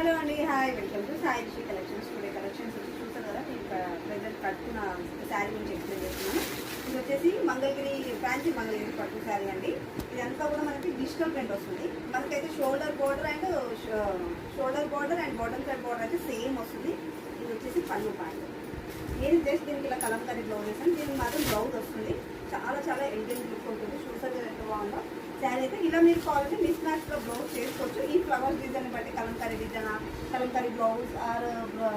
Hello అండి, hi, welcome to Sai Sri collections. Today collections వచ్చి చూసారు కదా, నేను ప్రజెంట్ కట్టుకున్న శారీ గురించి ఎక్స్ప్లెయిన్ చేస్తున్నాను. ఇది వచ్చేసి మంగళగిరి ఫ్యాన్సీ మంగళగిరి పట్టు శారీ అండి. ఇదంతా కూడా మనకి డిజిటల్ ప్రింట్ వస్తుంది. మనకైతే shoulder border and bottom side border అయితే సేమ్ వస్తుంది. ఇది వచ్చేసి పళ్ళు ప్యాంట్. నేను జస్ట్ దీనికి ఇలా కలంకారీ బ్లౌజ్ వేసాను. దీనికి మాత్రం బ్లౌజ్ వస్తుంది. చాలా చాలా ఎలిగెంట్ లుక్ ఉంటుంది. చూసారు కదా ఎంత బాగుందో శారీ అయితే. ఇలా మీరు కావాలంటే మిస్ మ్యాచ్లో బ్లౌజ్ చేసుకోవచ్చు. ఈ ఫ్లవర్స్ డిజైన్ బట్టి Kalamkari design, Kalamkari blouse or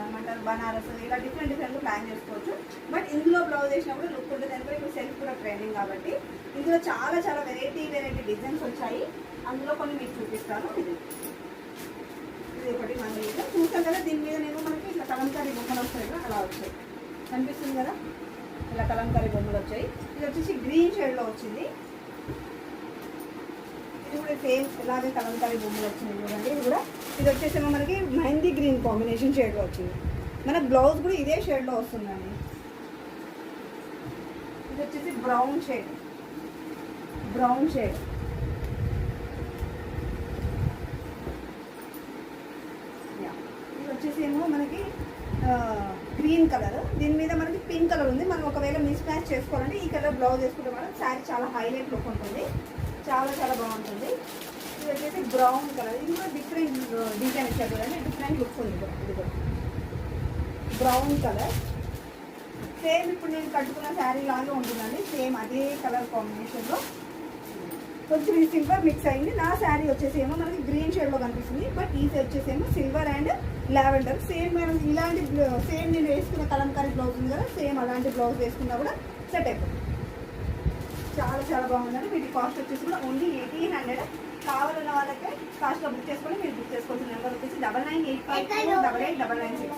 ఏమంటారు బనారస్, ఇలా డిఫరెంట్గా ప్లాన్ చేసుకోవచ్చు. బట్ ఇందులో బ్లౌజ్ వేసినప్పుడు లుక్ ఉంటుంది. ఎందుకంటే ఇప్పుడు సెల్ఫ్ కూడా ట్రైనింగ్ కాబట్టి ఇందులో చాలా చాలా వెరైటీ డిజైన్స్ వచ్చాయి. అందులో కొన్ని మీకు చూపిస్తాను. ఇది ఒకటి మన చూస్తాం కదా, దీని మీద నేను మనకి ఇట్లా కలంకారీ బొమ్మలు వస్తాయి కదా, అలా వచ్చాయి. కనిపిస్తుంది కదా, ఇలా కలంకారీ బొమ్మలు వచ్చాయి. ఇది వచ్చేసి గ్రీన్ షేడ్లో వచ్చింది. ఇది కూడా సేమ్ ఇలాగే కలంకారీ బొమ్మలు వచ్చింది చూడండి. ఇది వచ్చేసేమో మనకి మెహందీ గ్రీన్ కాంబినేషన్ షేడ్లో వచ్చింది. మన బ్లౌజ్ కూడా ఇదే షేడ్లో వస్తుందండి. ఇది వచ్చేసి బ్రౌన్ షేడ్. ఇది వచ్చేసి ఏమో మనకి గ్రీన్ కలర్, దీని మీద మనకి పింక్ కలర్ ఉంది. మనం ఒకవేళ మిస్ మ్యాచ్ చేసుకోవాలంటే ఈ కలర్ బ్లౌజ్ వేసుకుంటే మనం శారీ చాలా హైలైట్ లుక్ ఉంటుంది. చాలా చాలా బాగుంటుంది. ఇది వచ్చేసి బ్రౌన్ కలర్. ఇది కూడా డిఫరెంట్ డిజైన్ ఇచ్చారు కదండి, డిఫరెంట్ లుక్ ఉంది. ఇది కూడా బ్రౌన్ కలర్. సేమ్ ఇప్పుడు నేను కట్టుకున్న శారీ లాగా ఉంటుందండి. సేమ్ అదే కలర్ కాంబినేషన్లో కొంచెం ఇది సిల్వర్ మిక్స్ అయింది. నా శారీ వచ్చేసేమో మనకి గ్రీన్ షేడ్లో కనిపిస్తుంది. బట్ ఈ వచ్చేసేమో సిల్వర్ అండ్ లావెండర్. సేమ్ ఇలాంటి సేమ్ నేను వేసుకున్న కలంకారీ బ్లౌజ్ ఉంది కదా, సేమ్ అలాంటి బ్లౌజ్ వేసుకున్నా కూడా సెట్ అయిపోతుంది. చాలా చాలా బాగుందండి. వీటి కాస్ట్ వచ్చేసి కూడా ఓన్లీ 1800. కావాలన్న వాళ్ళకే కాస్ట్లో బుక్ చేసుకొని మీరు బుక్ చేసుకోవాల్సిన నెంబర్ వచ్చేసి 9985489996.